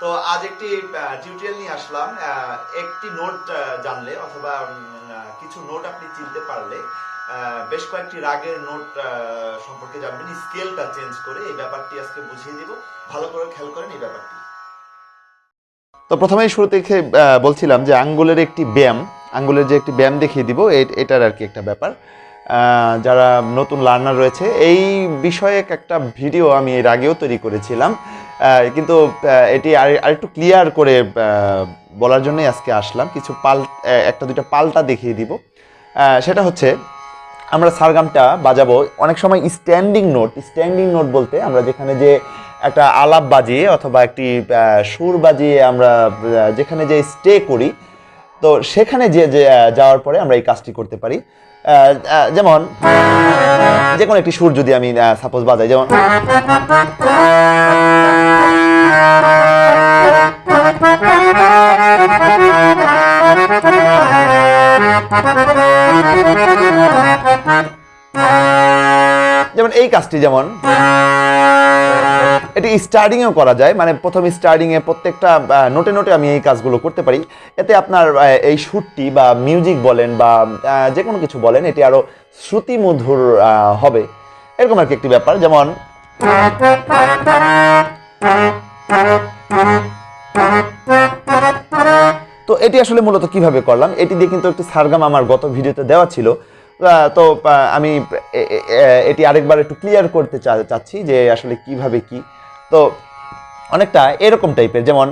তো আজ একটি টিউটোরিয়াল নিয়ে আসলাম। একটি নোট জানলে অথবা কিছু নোট আপনি চিনতে পারলে বেশ কয়েকটি রাগের নোট সম্পর্কে জানবেন, স্কেলটা চেঞ্জ করে। এই ব্যাপারটি আজকে বুঝিয়ে দিব, ভালো করে খেয়াল করেন এই ব্যাপারটি। তো প্রথমেই শুরু থেকে বলছিলাম যে আঙ্গুলের একটি ব্যায়াম, আঙ্গুলের যে একটি ব্যায়াম দেখিয়ে দিব, এটার আর কি একটা ব্যাপার। যারা নতুন লার্নার রয়েছে এই বিষয়ে একটা ভিডিও আমি এর আগেও তৈরি করেছিলাম, কিন্তু এটি আরেকটু ক্লিয়ার করে বলার জন্যই আজকে আসলাম। কিছু একটা দুইটা পাল্টা দেখিয়ে দিব। সেটা হচ্ছে আমরা সারগামটা বাজাবো অনেক সময় স্ট্যান্ডিং নোট বলতে আমরা যেখানে যে একটা আলাপ বাজিয়ে অথবা একটি সুর বাজিয়ে আমরা যেখানে যে স্টে করি, তো সেখানে যে যাওয়ার পরে আমরা এই কাজটি করতে পারি। যেমন যে কোনো একটি সুর যদি আমি সাপোজ বাজাই, যেমন এই কাজটি, যেমন এটি স্টার্টিংয়েও করা যায়, মানে প্রথম স্টার্টিংয়ে প্রত্যেকটা নোটে নোটে আমি এই কাজগুলো করতে পারি। এতে আপনার এই সুরটি বা মিউজিক বলেন বা যে কোনো কিছু বলেন, এটি আরও শ্রুতিমধুর হবে, এরকম আর কি একটি ব্যাপার। যেমন তো এটি আসলে মূলত কিভাবে করলাম, এটি দিয়ে কিন্তু একটি সারগাম আমার গত ভিডিওতে দেওয়া ছিল। তো আমি এটি আরেকবার একটু ক্লিয়ার করতে চাচ্ছি যে আসলে কিভাবে কি। তো অনেকটা এরকম টাইপের, যেমন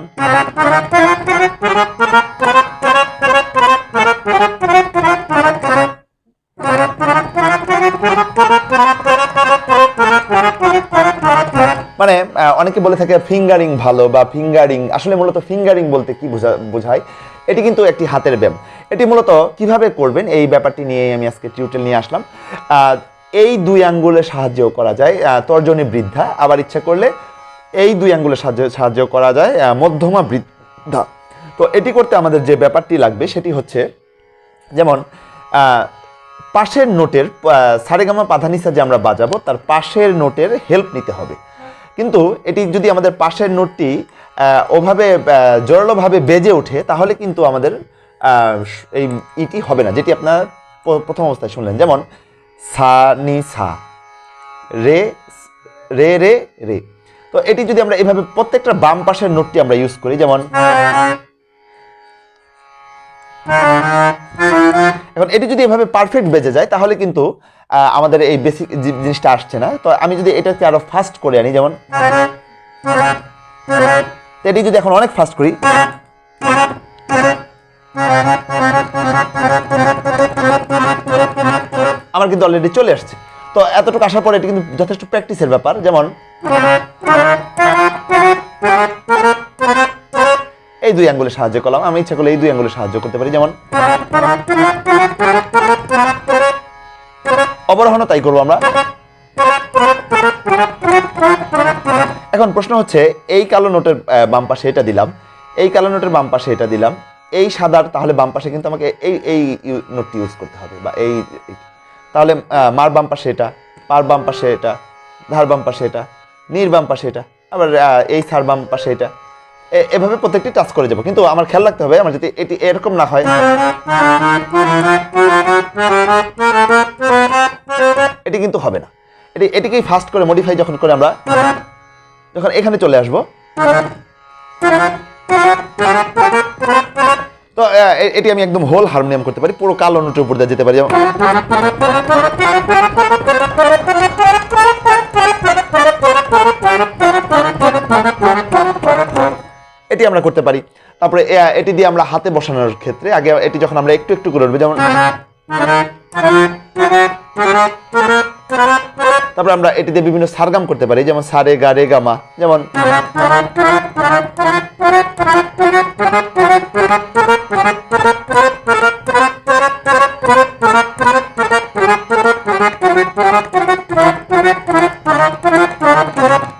মানে অনেকে বলে থাকে ফিঙ্গারিং ভালো বা ফিঙ্গারিং, আসলে মূলত ফিঙ্গারিং বলতে কি বোঝায়, এটি কিন্তু একটি হাতের ব্যায়াম। এটি মূলত কিভাবে করবেন এই ব্যাপারটি নিয়ে আমি আজকে টিউটোরিয়াল নিয়ে আসলাম। এই দুই আঙ্গুলের সাহায্যেও করা যায় তর্জনী বৃদ্ধা, আবার ইচ্ছা করলে এই দুই আঙ্গুলের সাহায্য করা যায় মধ্যমা বৃদ্ধা। তো এটি করতে আমাদের যে ব্যাপারটি লাগবে সেটি হচ্ছে, যেমন পাশের নোটের সারেগামা পাধানিসা যে আমরা বাজাবো তার পাশের নোটের হেল্প নিতে হবে। কিন্তু এটি যদি আমাদের পাশের নোটটি ওভাবে জোরালোভাবে বেজে ওঠে তাহলে কিন্তু আমাদের এই ইটি হবে না, যেটি আপনার প্রথম অবস্থায় শুনলেন। যেমন সা নি সা, রে রে রে রে। তো এটি যদি আমরা এভাবে প্রত্যেকটা বাম পাশের নোটটি আমরা ইউজ করি, যেমন এখন এটি যদি এভাবে পারফেক্ট বেজে যায় তাহলে কিন্তু আমাদের এই বেসিক জিনিসটা আসছে না। তো আমি যদি এটাকে আরো ফাস্ট করে আনি, যেমন এটি যদি এখন অনেক ফাস্ট করি, আমার কিন্তু অলরেডি চলে আসছে। তো এতটুকু আসার পরে এটি কিন্তু যথেষ্ট প্র্যাকটিসের ব্যাপার। যেমন এই দুই আঙ্গুলের সাহায্য করলাম, আমি ইচ্ছা করলে এই দুই আঙ্গুলের সাহায্য করতে পারি। যেমন অবরোহণও তাই করবো আমরা। এখন প্রশ্ন হচ্ছে, এই কালো নোটের বাম পাশে এটা দিলাম, এই কালো নোটের বাম পাশে এটা দিলাম, এই সাদার তাহলে বাম পাশে কিন্তু আমাকে এই নোটটি ইউজ করতে হবে, বা এই তাহলে মার বাম পাশে এটা, পার বাম পাশে এটা, ধার বাম পাশে এটা, নির বাম পাশে এটা, আবার এই সার বাম পাশে এটা, এভাবে প্রত্যেকটি টাচ করে যাবো। কিন্তু আমার খেয়াল রাখতে হবে আমার যদি এটি এরকম না হয়, এটি কিন্তু হবে না। এটিকেই ফাস্ট করে মডিফাই যখন করে আমরা যখন এখানে চলে আসবো, তো এটি আমি একদম হোল হারমোনিয়াম করতে পারি, পুরো কালো নোটের উপর দিয়ে যেতে পারি। এটি আমরা করতে পারি। তারপরে এটি দিয়ে আমরা হাতে বসানোর ক্ষেত্রে আগে এটি যখন আমরা একটু একটু করে উঠবো, যেমন তারপরে আমরা এটি দিয়ে বিভিন্ন সারগাম করতে পারি, যেমন সারে গা রে গা মা। যেমন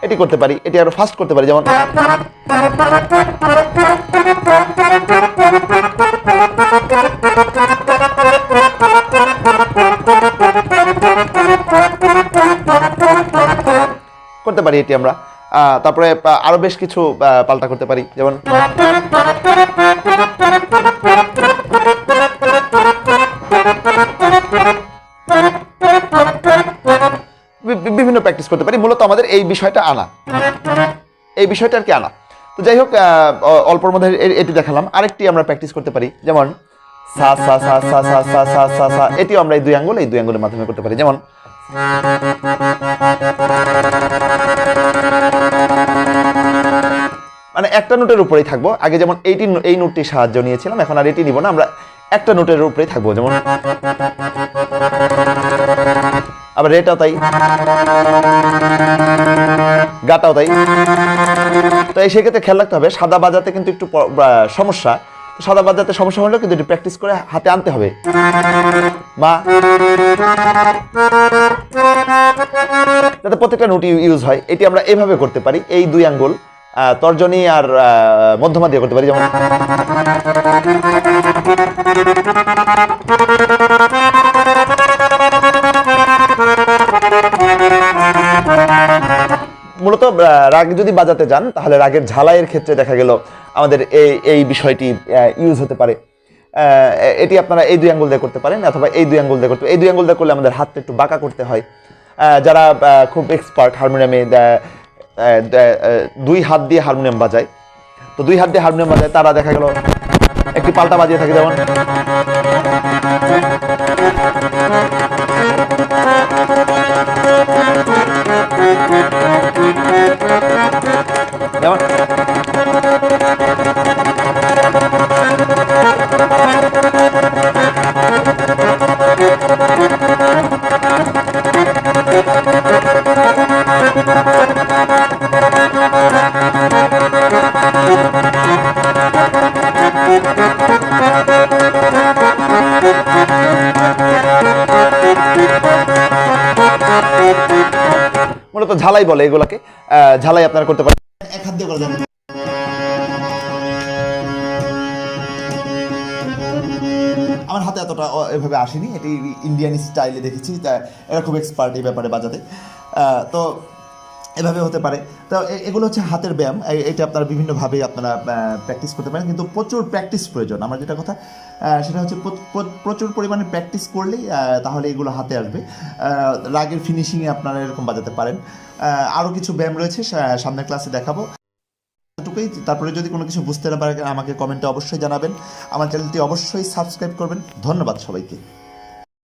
এটি করতে পারি, এটি আরো ফাস্ট করতে পারি। যেমন করতে পারি এটি আমরা। তারপরে আরও বেশ কিছু পাল্টা করতে পারি, যেমন বিভিন্ন প্র্যাকটিস করতে পারি। মূলত আমাদের এই বিষয়টা আনা, এই বিষয়টা আর কি আনা। তো যাই হোক, অল্পর মধ্যে এটি দেখালাম। আরেকটি আমরা প্র্যাকটিস করতে পারি, যেমন সা সা সা সা সা সা সা সা সা, এটিও আমরা এই দুই আঙ্গুলের মাধ্যমে করতে পারি। যেমন মানে একটা নোটের উপরেই থাকবো। আগে যেমন এই নোটটির সাহায্য নিয়েছিলাম, এখন আর এটি নিব না, আমরা একটা নোটের উপরেই থাকবো। যেমন আবার রেটাও তাই, গাটাও তাই। তো এই সেক্ষেত্রে খেয়াল রাখতে হবে, সাদা বাজাতে কিন্তু একটু সমস্যা। তো সাদা বাজাতে সমস্যা হলেও কিন্তু এটি প্র্যাকটিস করে হাতে আনতে হবে। মা, যাতে প্রত্যেকটা নোট ইউজ হয়। এটি আমরা এভাবে করতে পারি, এই দুই আঙ্গুল তর্জনী আর মধ্যমা দিয়ে করতে পারি। যেমন মূলত রাগ যদি বাজাতে যান, তাহলে রাগের ঝালাইয়ের ক্ষেত্রে দেখা গেল আমাদের এই বিষয়টি ইউজ হতে পারে। এটি আপনারা এই দুই আঙ্গুল দিয়ে করতে পারেন, অথবা এই দুই আঙ্গুল দিয়ে করতে। এই দুই আঙ্গুল দিয়ে করলে আমাদের হাতটা একটু বাঁকা করতে হয়। যারা খুব এক্সপার্ট হারমোনিয়ামে, দুই হাত দিয়ে হারমোনিয়াম বাজায়, তো দুই হাত দিয়ে হারমোনিয়াম বাজায়, তারা দেখা গেল একটি পাল্টা বাজিয়ে থাকে। যেমন যেমন মূলত ঝালাই বলে এগুলাকে। ঝালাই আপনারা করতে পারেন। এক হাত দিয়ে করে দেন। আমার হাতে এতটা এভাবে আসেনি, এটি ইন্ডিয়ান স্টাইলে দেখেছি, এরা খুব এক্সপার্ট এই ব্যাপারে বাজাতে। তো এভাবে হতে পারে। তো এগুলো হচ্ছে হাতের ব্যায়াম। এটা আপনারা বিভিন্নভাবে আপনারা প্র্যাকটিস করতে পারেন, কিন্তু প্রচুর প্র্যাকটিস প্রয়োজন। আমার যেটা কথা সেটা হচ্ছে প্রচুর পরিমাণে প্র্যাকটিস করলেই তাহলে এগুলো হাতে আসবে। রাগের ফিনিশিংয়ে আপনারা এরকম বাজাতে পারেন। আরও কিছু ব্যায়াম রয়েছে, সামনের ক্লাসে দেখাবো। এতটুকুই। তারপরে যদি কোনো কিছু বুঝতে না পারেন, আমাকে কমেন্টে অবশ্যই জানাবেন। আমার চ্যানেলটি অবশ্যই সাবস্ক্রাইব করবেন। ধন্যবাদ সবাইকে।